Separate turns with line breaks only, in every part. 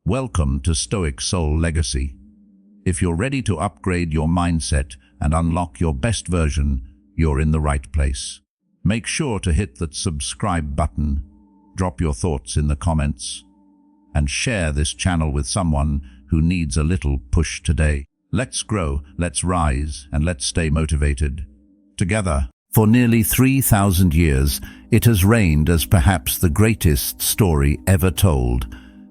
Welcome to Stoic Soul Legacy. If you're ready to upgrade your mindset and unlock your best version, you're in the right place. Make sure to hit that subscribe button, drop your thoughts in the comments, and share this channel with someone who needs a little push today. Let's grow, let's rise, and let's stay motivated together. For nearly 3,000 years, it has reigned as perhaps the greatest story ever told.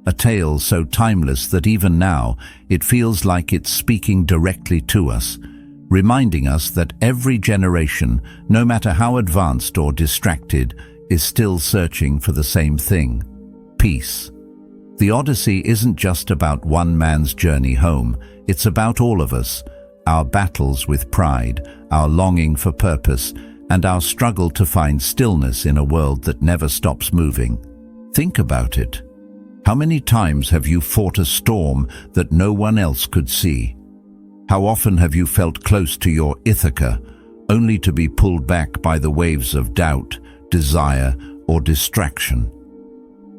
A tale so timeless that even now it feels like it's speaking directly to us, reminding us that every generation, no matter how advanced or distracted, is still searching for the same thing: peace. The Odyssey isn't just about one man's journey home, it's about all of us, our battles with pride, our longing for purpose, and our struggle to find stillness in a world that never stops moving. Think about it. How many times have you fought a storm that no one else could see? How often have you felt close to your Ithaca, only to be pulled back by the waves of doubt, desire, or distraction?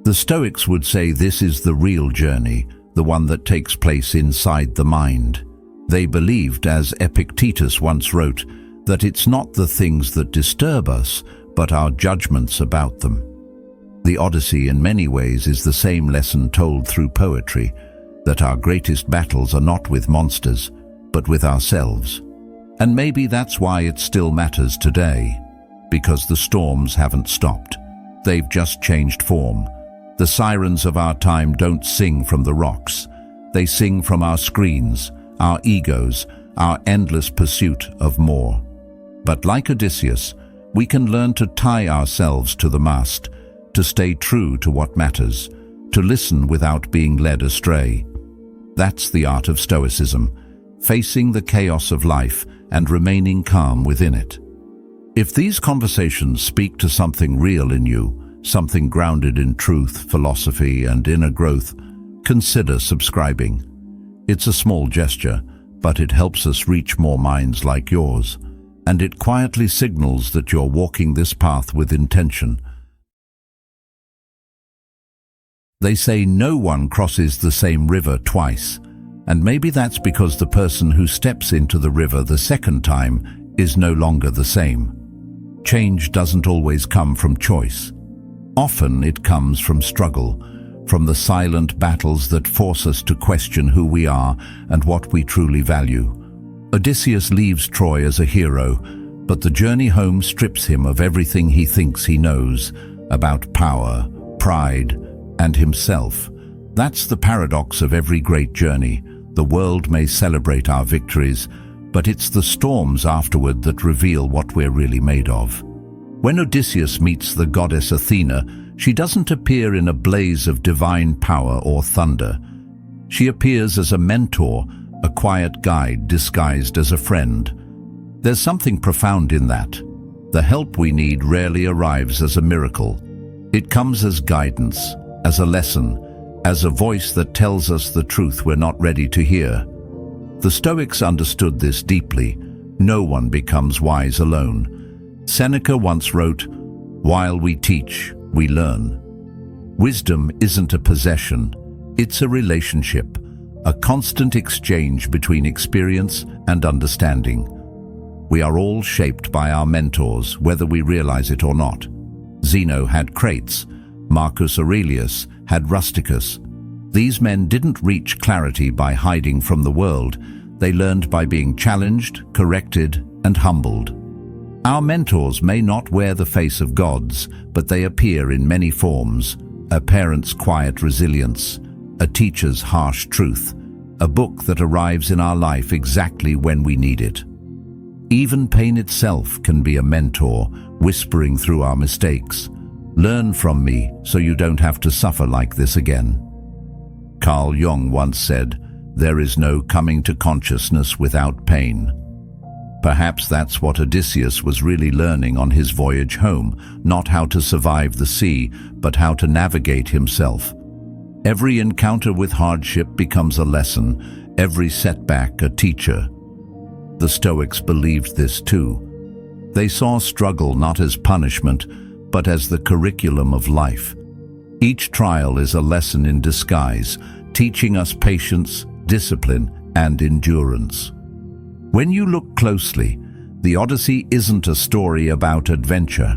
The Stoics would say this is the real journey, the one that takes place inside the mind. They believed, as Epictetus once wrote, that it's not the things that disturb us, but our judgments about them. The Odyssey in many ways is the same lesson told through poetry, that our greatest battles are not with monsters, but with ourselves. And maybe that's why it still matters today, because the storms haven't stopped. They've just changed form. The sirens of our time don't sing from the rocks. They sing from our screens, our egos, our endless pursuit of more. But like Odysseus, we can learn to tie ourselves to the mast, to stay true to what matters, to listen without being led astray. That's the art of Stoicism, facing the chaos of life and remaining calm within it. If these conversations speak to something real in you, something grounded in truth, philosophy, and inner growth, consider subscribing. It's a small gesture, but it helps us reach more minds like yours, and it quietly signals that you're walking this path with intention. They say no one crosses the same river twice, and maybe that's because the person who steps into the river the second time is no longer the same. Change doesn't always come from choice. Often it comes from struggle, from the silent battles that force us to question who we are and what we truly value. Odysseus leaves Troy as a hero, but the journey home strips him of everything he thinks he knows about power, pride, and himself. That's the paradox of every great journey. The world may celebrate our victories, but it's the storms afterward that reveal what we're really made of. When Odysseus meets the goddess Athena, she doesn't appear in a blaze of divine power or thunder. She appears as a mentor, a quiet guide disguised as a friend. There's something profound in that. The help we need rarely arrives as a miracle. It comes as guidance, as a lesson, as a voice that tells us the truth we're not ready to hear. The Stoics understood this deeply. No one becomes wise alone. Seneca once wrote, "While we teach, we learn." Wisdom isn't a possession, it's a relationship, a constant exchange between experience and understanding. We are all shaped by our mentors, whether we realize it or not. Zeno had Crates, Marcus Aurelius had Rusticus. These men didn't reach clarity by hiding from the world. They learned by being challenged, corrected, and humbled. Our mentors may not wear the face of gods, but they appear in many forms: a parent's quiet resilience, a teacher's harsh truth, a book that arrives in our life exactly when we need it. Even pain itself can be a mentor, whispering through our mistakes. "Learn from me so you don't have to suffer like this again." Carl Jung once said, "There is no coming to consciousness without pain." Perhaps that's what Odysseus was really learning on his voyage home, not how to survive the sea, but how to navigate himself. Every encounter with hardship becomes a lesson, every setback a teacher. The Stoics believed this too. They saw struggle not as punishment, but as the curriculum of life. Each trial is a lesson in disguise, teaching us patience, discipline, and endurance. When you look closely, the Odyssey isn't a story about adventure.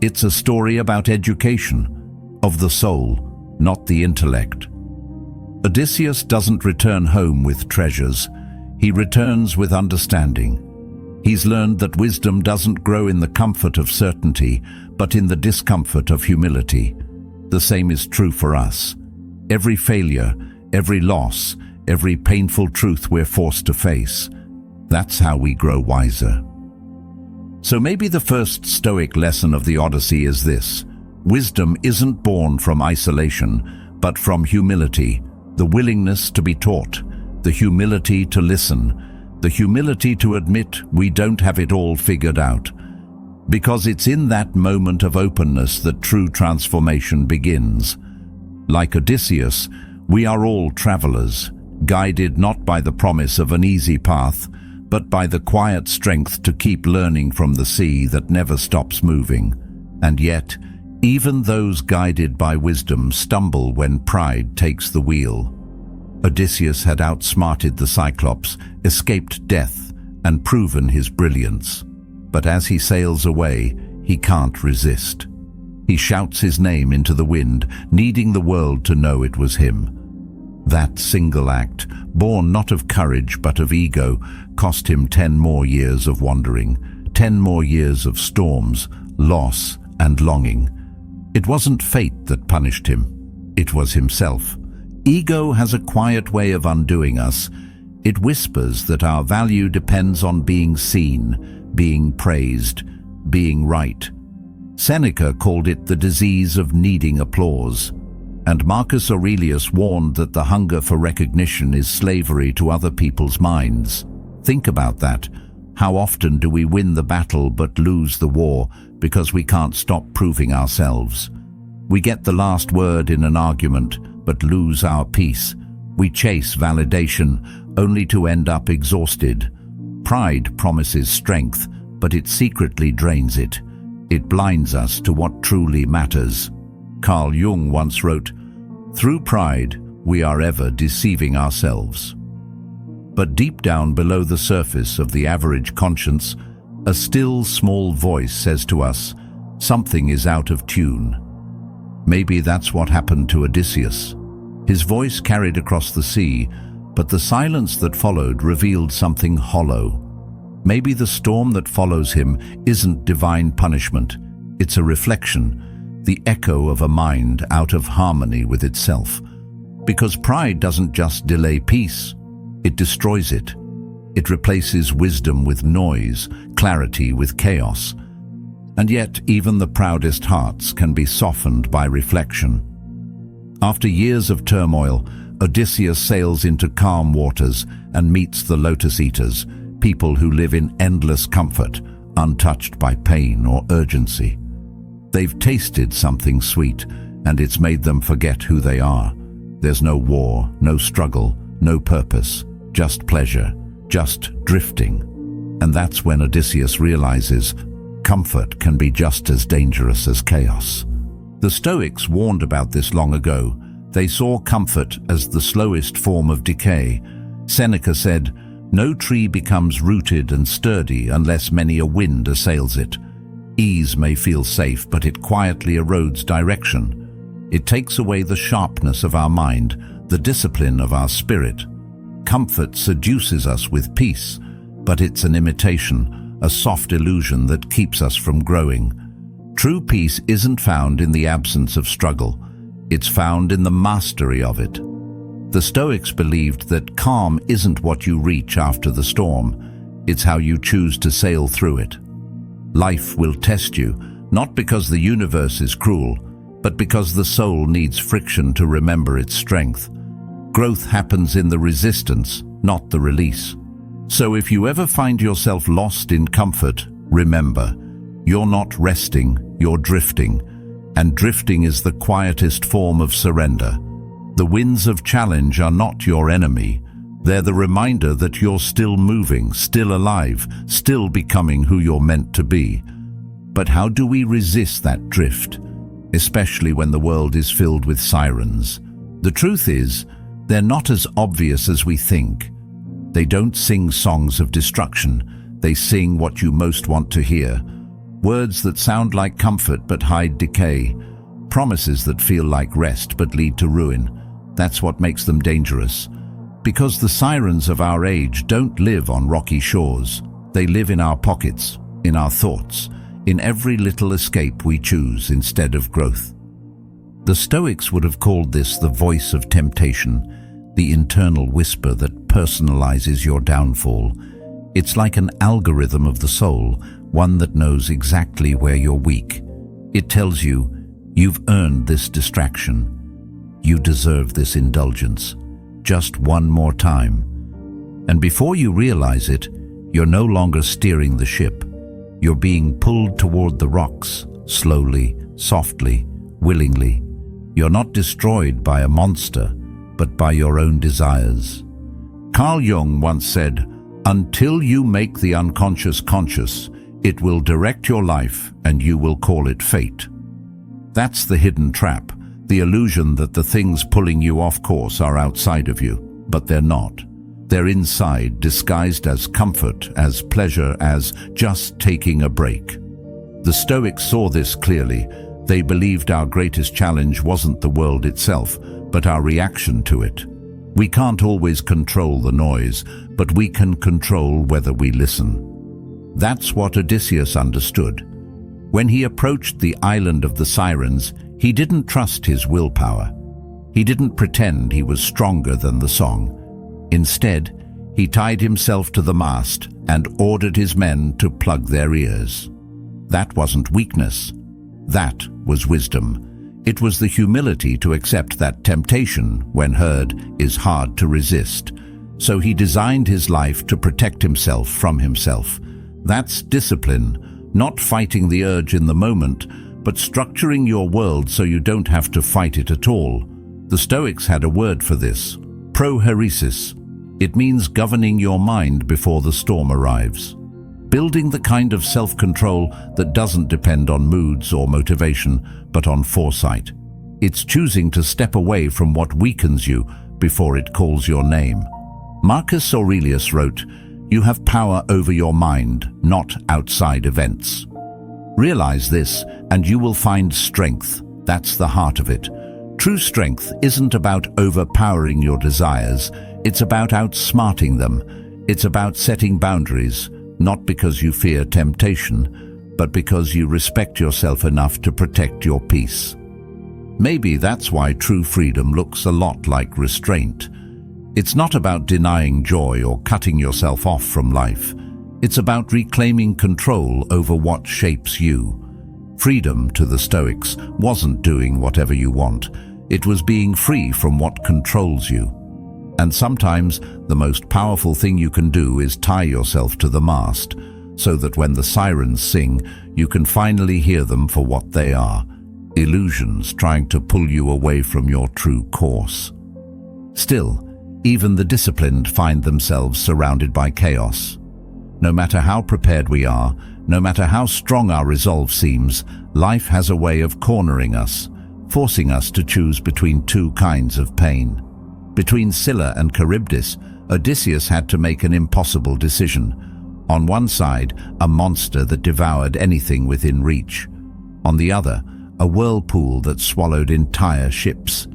It's a story about education, of the soul, not the intellect. Odysseus doesn't return home with treasures. He returns with understanding. He's learned that wisdom doesn't grow in the comfort of certainty, but in the discomfort of humility. The same is true for us. Every failure, every loss, every painful truth we're forced to face, that's how we grow wiser. So maybe the first Stoic lesson of the Odyssey is this: wisdom isn't born from isolation, but from humility, the willingness to be taught, the humility to listen, the humility to admit we don't have it all figured out. Because it's in that moment of openness that true transformation begins. Like Odysseus, we are all travelers, guided not by the promise of an easy path, but by the quiet strength to keep learning from the sea that never stops moving. And yet, even those guided by wisdom stumble when pride takes the wheel. Odysseus had outsmarted the Cyclops, escaped death, and proven his brilliance. But as he sails away, he can't resist. He shouts his name into the wind, needing the world to know it was him. That single act, born not of courage but of ego, cost him 10 more years of wandering, 10 more years of storms, loss, and longing. It wasn't fate that punished him. It was himself. Ego has a quiet way of undoing us. It whispers that our value depends on being seen, being praised, being right. Seneca called it the disease of needing applause. And Marcus Aurelius warned that the hunger for recognition is slavery to other people's minds. Think about that. How often do we win the battle but lose the war because we can't stop proving ourselves? We get the last word in an argument but lose our peace. We chase validation only to end up exhausted. Pride promises strength, but it secretly drains it. It blinds us to what truly matters. Carl Jung once wrote, "Through pride, we are ever deceiving ourselves." But deep down below the surface of the average conscience, a still small voice says to us, something is out of tune. Maybe that's what happened to Odysseus. His voice carried across the sea, but the silence that followed revealed something hollow. Maybe the storm that follows him isn't divine punishment. It's a reflection, the echo of a mind out of harmony with itself. Because pride doesn't just delay peace, it destroys it. It replaces wisdom with noise, clarity with chaos. And yet, even the proudest hearts can be softened by reflection. After years of turmoil, Odysseus sails into calm waters and meets the Lotus Eaters, people who live in endless comfort, untouched by pain or urgency. They've tasted something sweet, and it's made them forget who they are. There's no war, no struggle, no purpose, just pleasure, just drifting. And that's when Odysseus realizes comfort can be just as dangerous as chaos. The Stoics warned about this long ago. They saw comfort as the slowest form of decay. Seneca said, "No tree becomes rooted and sturdy unless many a wind assails it." Ease may feel safe, but it quietly erodes direction. It takes away the sharpness of our mind, the discipline of our spirit. Comfort seduces us with peace, but it's an imitation, a soft illusion that keeps us from growing. True peace isn't found in the absence of struggle. It's found in the mastery of it. The Stoics believed that calm isn't what you reach after the storm. It's how you choose to sail through it. Life will test you, not because the universe is cruel, but because the soul needs friction to remember its strength. Growth happens in the resistance, not the release. So if you ever find yourself lost in comfort, remember, you're not resting, you're drifting. And drifting is the quietest form of surrender. The winds of challenge are not your enemy. They're the reminder that you're still moving, still alive, still becoming who you're meant to be. But how do we resist that drift, especially when the world is filled with sirens? The truth is, They're not as obvious as we think. They don't sing songs of destruction. They sing what you most want to hear. Words that sound like comfort but hide decay. Promises that feel like rest but lead to ruin. That's what makes them dangerous. Because the sirens of our age don't live on rocky shores. They live in our pockets, in our thoughts, in every little escape we choose instead of growth. The Stoics would have called this the voice of temptation, the internal whisper that personalizes your downfall. It's like an algorithm of the soul, one that knows exactly where you're weak. It tells you, you've earned this distraction. You deserve this indulgence. Just one more time. And before you realize it, you're no longer steering the ship. You're being pulled toward the rocks, slowly, softly, willingly. You're not destroyed by a monster, but by your own desires. Carl Jung once said, "Until you make the unconscious conscious, it will direct your life and you will call it fate." That's the hidden trap, the illusion that the things pulling you off course are outside of you, but they're not. They're inside, disguised as comfort, as pleasure, as just taking a break. The Stoics saw this clearly. They believed our greatest challenge wasn't the world itself, but our reaction to it. We can't always control the noise, but we can control whether we listen. That's what Odysseus understood. When he approached the island of the sirens, he didn't trust his willpower. He didn't pretend he was stronger than the song. Instead, he tied himself to the mast and ordered his men to plug their ears. That wasn't weakness. That was wisdom. It was the humility to accept that temptation, when heard, is hard to resist. So he designed his life to protect himself from himself. That's discipline, not fighting the urge in the moment, but structuring your world so you don't have to fight it at all. The Stoics had a word for this, prohairesis. It means governing your mind before the storm arrives. Building the kind of self-control that doesn't depend on moods or motivation, but on foresight. It's choosing to step away from what weakens you before it calls your name. Marcus Aurelius wrote, "You have power over your mind, not outside events." Realize this, and you will find strength. That's the heart of it. True strength isn't about overpowering your desires. It's about outsmarting them. It's about setting boundaries, not because you fear temptation, but because you respect yourself enough to protect your peace. Maybe that's why true freedom looks a lot like restraint. It's not about denying joy or cutting yourself off from life. It's about reclaiming control over what shapes you. Freedom, to the Stoics, wasn't doing whatever you want. It was being free from what controls you. And sometimes the most powerful thing you can do is tie yourself to the mast, so that when the sirens sing, you can finally hear them for what they are, illusions trying to pull you away from your true course. Still, even the disciplined find themselves surrounded by chaos. No matter how prepared we are, no matter how strong our resolve seems, life has a way of cornering us, forcing us to choose between two kinds of pain. Between Scylla and Charybdis, Odysseus had to make an impossible decision. On one side, a monster that devoured anything within reach. On the other, a whirlpool that swallowed entire ships.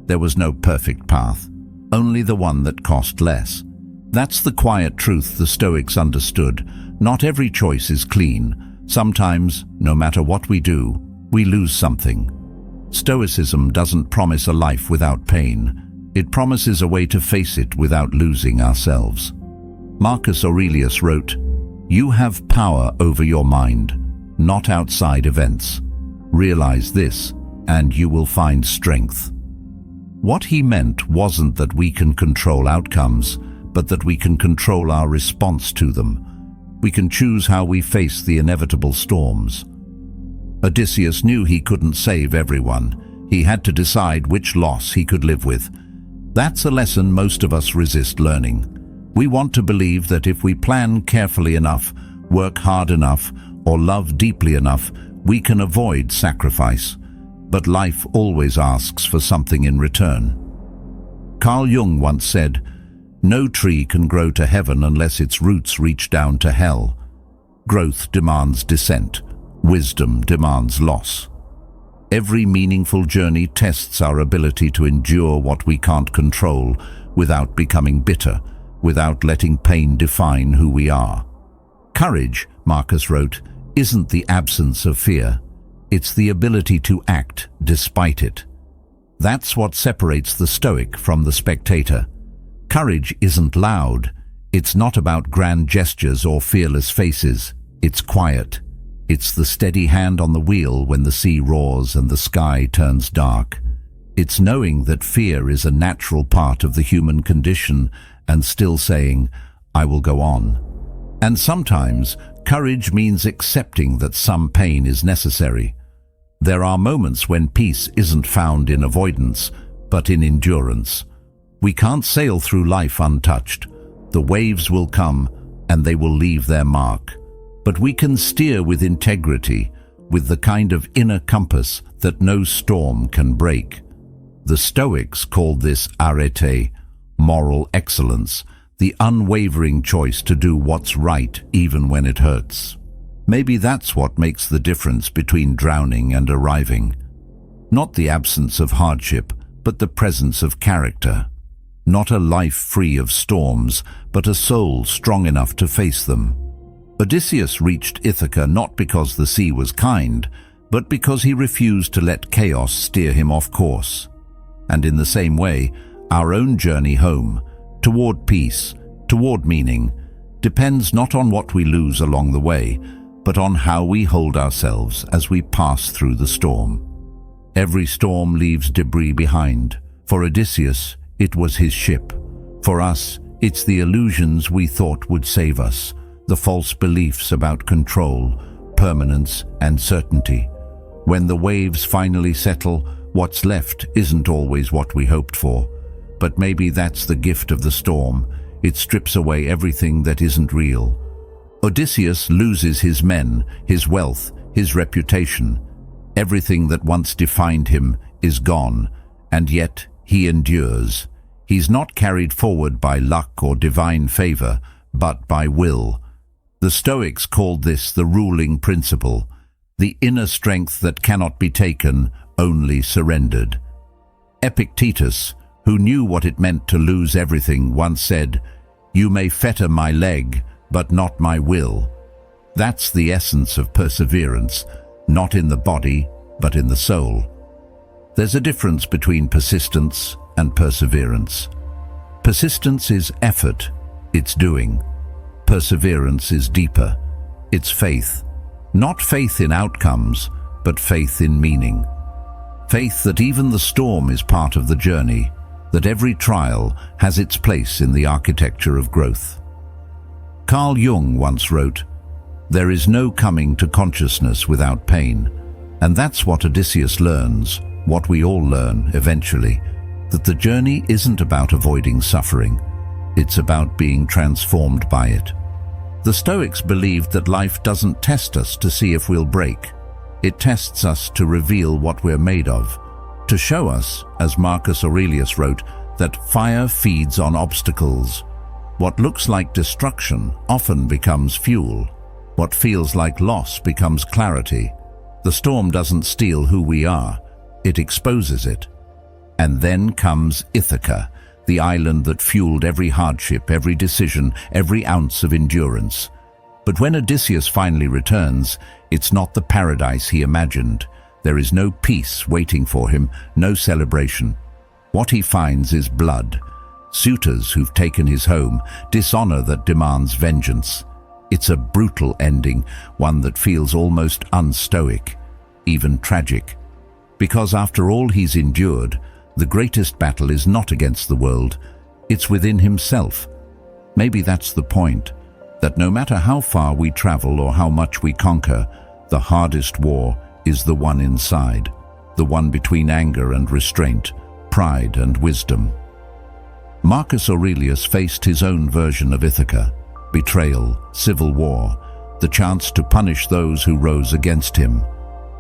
There was no perfect path, only the one that cost less. That's the quiet truth the Stoics understood. Not every choice is clean. Sometimes, no matter what we do, we lose something. Stoicism doesn't promise a life without pain. It promises a way to face it without losing ourselves. Marcus Aurelius wrote, "You have power over your mind, not outside events. Realize this, and you will find strength." What he meant wasn't that we can control outcomes, but that we can control our response to them. We can choose how we face the inevitable storms. Odysseus knew he couldn't save everyone. He had to decide which loss he could live with. That's a lesson most of us resist learning. We want to believe that if we plan carefully enough, work hard enough, or love deeply enough, we can avoid sacrifice. But life always asks for something in return. Carl Jung once said, "No tree can grow to heaven unless its roots reach down to hell." Growth demands descent. Wisdom demands loss. Every meaningful journey tests our ability to endure what we can't control without becoming bitter, without letting pain define who we are. Courage, Marcus wrote, isn't the absence of fear. It's the ability to act despite it. That's what separates the Stoic from the spectator. Courage isn't loud. It's not about grand gestures or fearless faces. It's quiet. It's the steady hand on the wheel when the sea roars and the sky turns dark. It's knowing that fear is a natural part of the human condition and still saying, "I will go on." And sometimes, courage means accepting that some pain is necessary. There are moments when peace isn't found in avoidance, but in endurance. We can't sail through life untouched. The waves will come, and they will leave their mark. But we can steer with integrity, with the kind of inner compass that no storm can break. The Stoics called this arete, moral excellence, the unwavering choice to do what's right even when it hurts. Maybe that's what makes the difference between drowning and arriving. Not the absence of hardship, but the presence of character. Not a life free of storms, but a soul strong enough to face them. Odysseus reached Ithaca not because the sea was kind, but because he refused to let chaos steer him off course. And in the same way, our own journey home, toward peace, toward meaning, depends not on what we lose along the way, but on how we hold ourselves as we pass through the storm. Every storm leaves debris behind. For Odysseus, it was his ship. For us, it's the illusions we thought would save us, the false beliefs about control, permanence, and certainty. When the waves finally settle, what's left isn't always what we hoped for. But maybe that's the gift of the storm. It strips away everything that isn't real. Odysseus loses his men, his wealth, his reputation. Everything that once defined him is gone, and yet he endures. He's not carried forward by luck or divine favor, but by will. The Stoics called this the ruling principle, the inner strength that cannot be taken, only surrendered. Epictetus, who knew what it meant to lose everything, once said, "You may fetter my leg, but not my will." That's the essence of perseverance, not in the body, but in the soul. There's a difference between persistence and perseverance. Persistence is effort, it's doing. Perseverance is deeper. It's faith. Not faith in outcomes, but faith in meaning. Faith that even the storm is part of the journey, that every trial has its place in the architecture of growth. Carl Jung once wrote, "There is no coming to consciousness without pain." And that's what Odysseus learns, what we all learn eventually, that the journey isn't about avoiding suffering. It's about being transformed by it. The Stoics believed that life doesn't test us to see if we'll break. It tests us to reveal what we're made of, to show us, as Marcus Aurelius wrote, that fire feeds on obstacles. What looks like destruction often becomes fuel. What feels like loss becomes clarity. The storm doesn't steal who we are, it exposes it. And then comes Ithaca, the island that fueled every hardship, every decision, every ounce of endurance. But when Odysseus finally returns, it's not the paradise he imagined. There is no peace waiting for him, no celebration. What he finds is blood, suitors who've taken his home, dishonor that demands vengeance. It's a brutal ending, one that feels almost unstoic, even tragic. Because after all he's endured, the greatest battle is not against the world, it's within himself. Maybe that's the point, that no matter how far we travel or how much we conquer, the hardest war is the one inside, the one between anger and restraint, pride and wisdom. Marcus Aurelius faced his own version of Ithaca, betrayal, civil war, the chance to punish those who rose against him.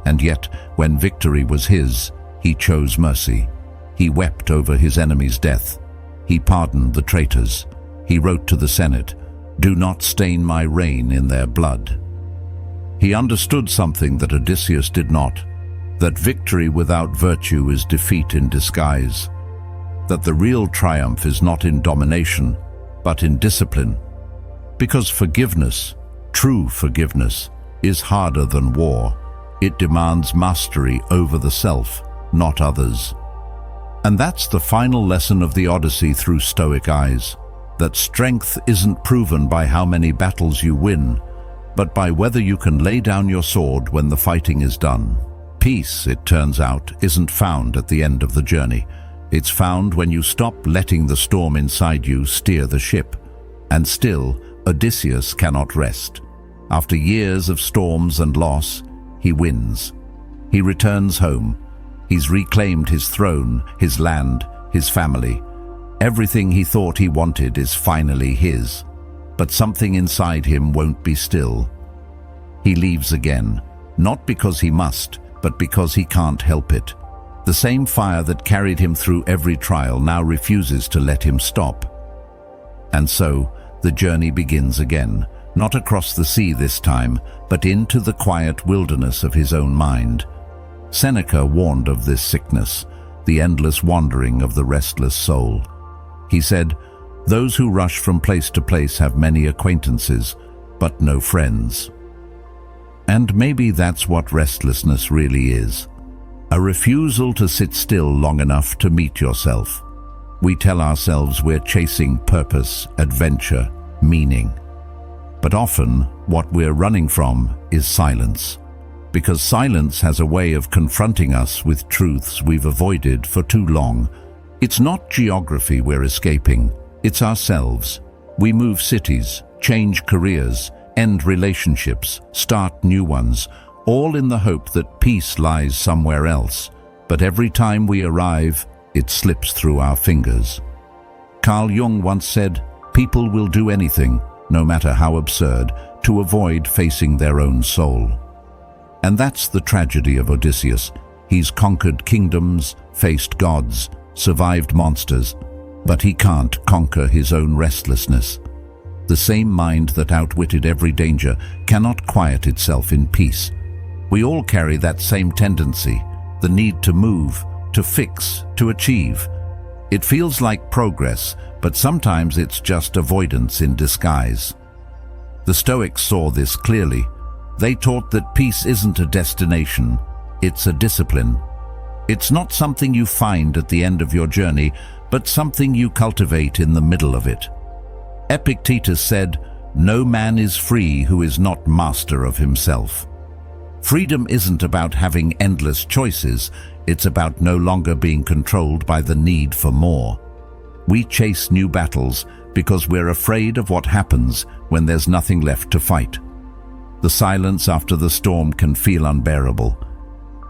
And yet, when victory was his, he chose mercy. He wept over his enemy's death, He pardoned the traitors. He wrote to the Senate, "Do not stain my reign in their blood." He understood something that Odysseus did not, that victory without virtue is defeat in disguise, that the real triumph is not in domination, but in discipline. Because forgiveness, true forgiveness, is harder than war. It demands mastery over the self, not others. And that's the final lesson of the Odyssey through Stoic eyes, that strength isn't proven by how many battles you win, but by whether you can lay down your sword when the fighting is done. Peace, it turns out, isn't found at the end of the journey. It's found when you stop letting the storm inside you steer the ship. And still, Odysseus cannot rest. After years of storms and loss, he wins. He returns home. He's reclaimed his throne, his land, his family. Everything he thought he wanted is finally his. But something inside him won't be still. He leaves again, not because he must, but because he can't help it. The same fire that carried him through every trial now refuses to let him stop. And so, the journey begins again, not across the sea this time, but into the quiet wilderness of his own mind. Seneca warned of this sickness, the endless wandering of the restless soul. He said, "Those who rush from place to place have many acquaintances, but no friends." And maybe that's what restlessness really is. A refusal to sit still long enough to meet yourself. We tell ourselves we're chasing purpose, adventure, meaning. But often, what we're running from is silence. Because silence has a way of confronting us with truths we've avoided for too long. It's not geography we're escaping, it's ourselves. We move cities, change careers, end relationships, start new ones, all in the hope that peace lies somewhere else. But every time we arrive, it slips through our fingers. Carl Jung once said, "People will do anything, no matter how absurd, to avoid facing their own soul." And that's the tragedy of Odysseus. He's conquered kingdoms, faced gods, survived monsters, but he can't conquer his own restlessness. The same mind that outwitted every danger cannot quiet itself in peace. We all carry that same tendency, the need to move, to fix, to achieve. It feels like progress, but sometimes it's just avoidance in disguise. The Stoics saw this clearly. They taught that peace isn't a destination, it's a discipline. It's not something you find at the end of your journey, but something you cultivate in the middle of it. Epictetus said, "No man is free who is not master of himself." Freedom isn't about having endless choices, it's about no longer being controlled by the need for more. We chase new battles because we're afraid of what happens when there's nothing left to fight. The silence after the storm can feel unbearable.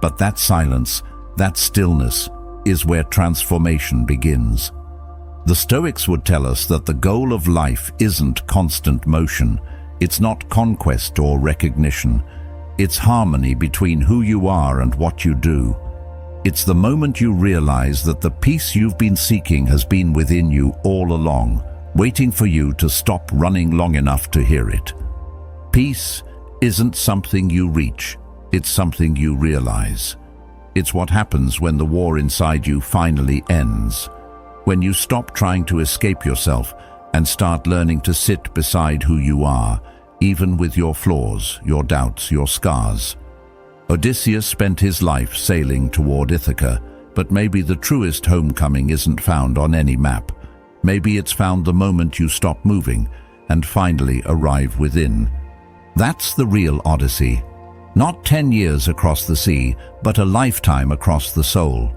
But that silence, that stillness, is where transformation begins. The Stoics would tell us that the goal of life isn't constant motion. It's not conquest or recognition. It's harmony between who you are and what you do. It's the moment you realize that the peace you've been seeking has been within you all along, waiting for you to stop running long enough to hear it. Peace isn't something you reach, it's something you realize. It's what happens when the war inside you finally ends. When you stop trying to escape yourself and start learning to sit beside who you are, even with your flaws, your doubts, your scars. Odysseus spent his life sailing toward Ithaca, but maybe the truest homecoming isn't found on any map. Maybe it's found the moment you stop moving and finally arrive within. That's the real Odyssey. Not 10 years across the sea, but a lifetime across the soul.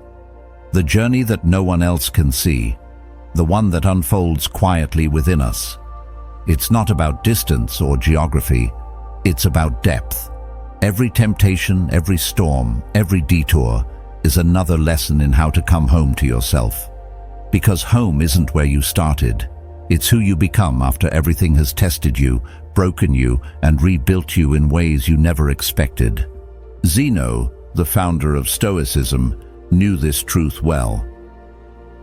The journey that no one else can see, the one that unfolds quietly within us. It's not about distance or geography, it's about depth. Every temptation, every storm, every detour is another lesson in how to come home to yourself. Because home isn't where you started, it's who you become after everything has tested you, broken you, and rebuilt you in ways you never expected. Zeno, the founder of Stoicism, knew this truth well.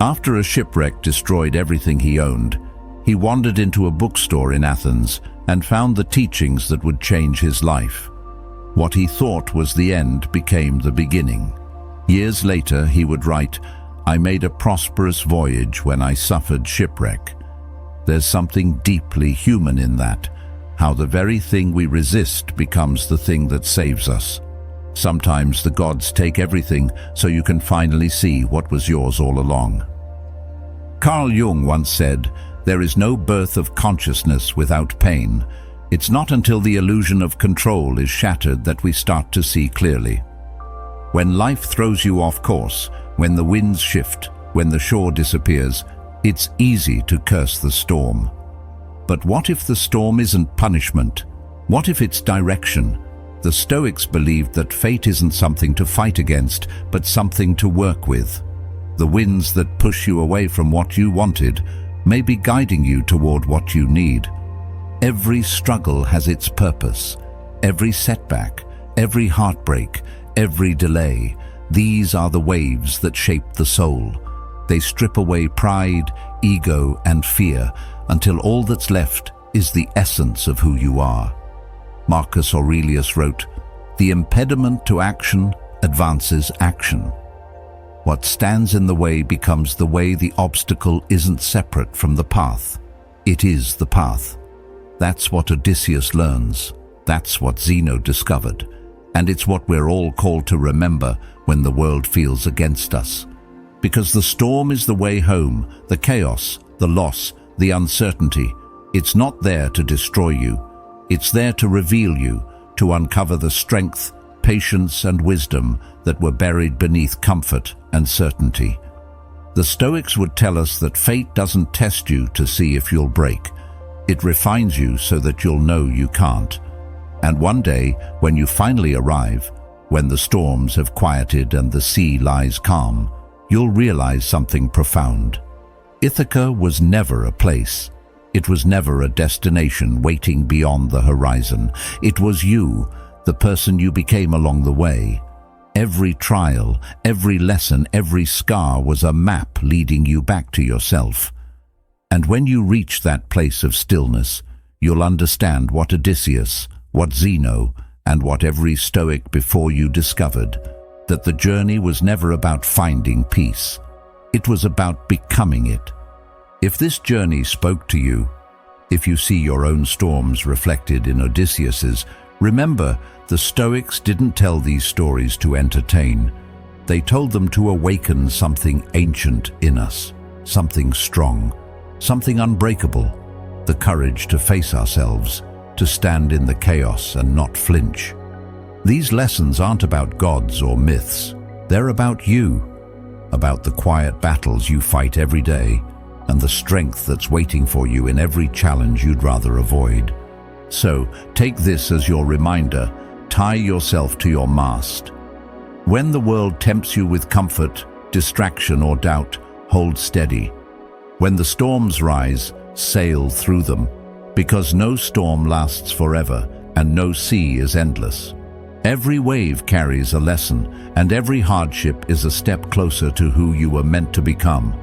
After a shipwreck destroyed everything he owned, he wandered into a bookstore in Athens and found the teachings that would change his life. What he thought was the end became the beginning. Years later, he would write, "I made a prosperous voyage when I suffered shipwreck." There's something deeply human in that, how the very thing we resist becomes the thing that saves us. Sometimes the gods take everything so you can finally see what was yours all along. Carl Jung once said, "There is no birth of consciousness without pain. It's not until the illusion of control is shattered that we start to see clearly." When life throws you off course, when the winds shift, when the shore disappears, it's easy to curse the storm. But what if the storm isn't punishment? What if it's direction? The Stoics believed that fate isn't something to fight against, but something to work with. The winds that push you away from what you wanted may be guiding you toward what you need. Every struggle has its purpose. Every setback, every heartbreak, every delay, these are the waves that shape the soul. They strip away pride, ego, and fear until all that's left is the essence of who you are. Marcus Aurelius wrote, "The impediment to action advances action. What stands in the way becomes the way. The obstacle isn't separate from the path. It is the path." That's what Odysseus learns. That's what Zeno discovered. And it's what we're all called to remember when the world feels against us. Because the storm is the way home, the chaos, the loss, the uncertainty. It's not there to destroy you. It's there to reveal you, to uncover the strength, patience, and wisdom that were buried beneath comfort and certainty. The Stoics would tell us that fate doesn't test you to see if you'll break. It refines you so that you'll know you can't. And one day, when you finally arrive, when the storms have quieted and the sea lies calm, you'll realize something profound. Ithaca was never a place. It was never a destination waiting beyond the horizon. It was you, the person you became along the way. Every trial, every lesson, every scar was a map leading you back to yourself. And when you reach that place of stillness, you'll understand what Odysseus, what Zeno, and what every Stoic before you discovered, that the journey was never about finding peace. It was about becoming it. If this journey spoke to you, if you see your own storms reflected in Odysseus's, remember, the Stoics didn't tell these stories to entertain. They told them to awaken something ancient in us, something strong, something unbreakable, the courage to face ourselves, to stand in the chaos and not flinch. These lessons aren't about gods or myths. They're about you, about the quiet battles you fight every day, and the strength that's waiting for you in every challenge you'd rather avoid. So, take this as your reminder. Tie yourself to your mast. When the world tempts you with comfort, distraction, or doubt, hold steady. When the storms rise, sail through them, because no storm lasts forever and no sea is endless. Every wave carries a lesson, and every hardship is a step closer to who you were meant to become.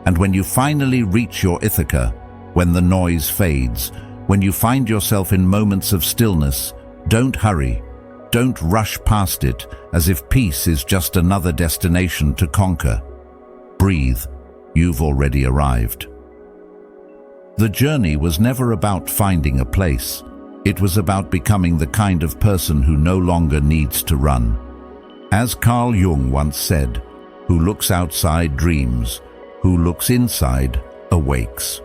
And when you finally reach your Ithaca, when the noise fades, when you find yourself in moments of stillness, don't hurry. Don't rush past it as if peace is just another destination to conquer. Breathe. You've already arrived. The journey was never about finding a place. It was about becoming the kind of person who no longer needs to run. As Carl Jung once said, "Who looks outside dreams, who looks inside awakes."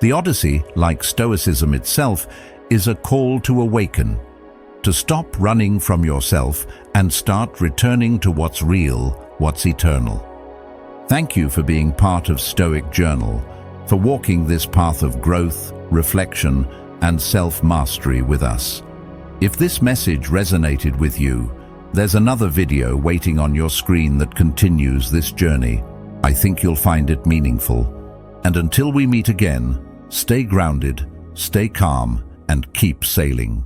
The Odyssey, like Stoicism itself, is a call to awaken, to stop running from yourself and start returning to what's real, what's eternal. Thank you for being part of Stoic Journal, for walking this path of growth, reflection, and self-mastery with us. If this message resonated with you, there's another video waiting on your screen that continues this journey. I think you'll find it meaningful. And until we meet again, stay grounded, stay calm, and keep sailing.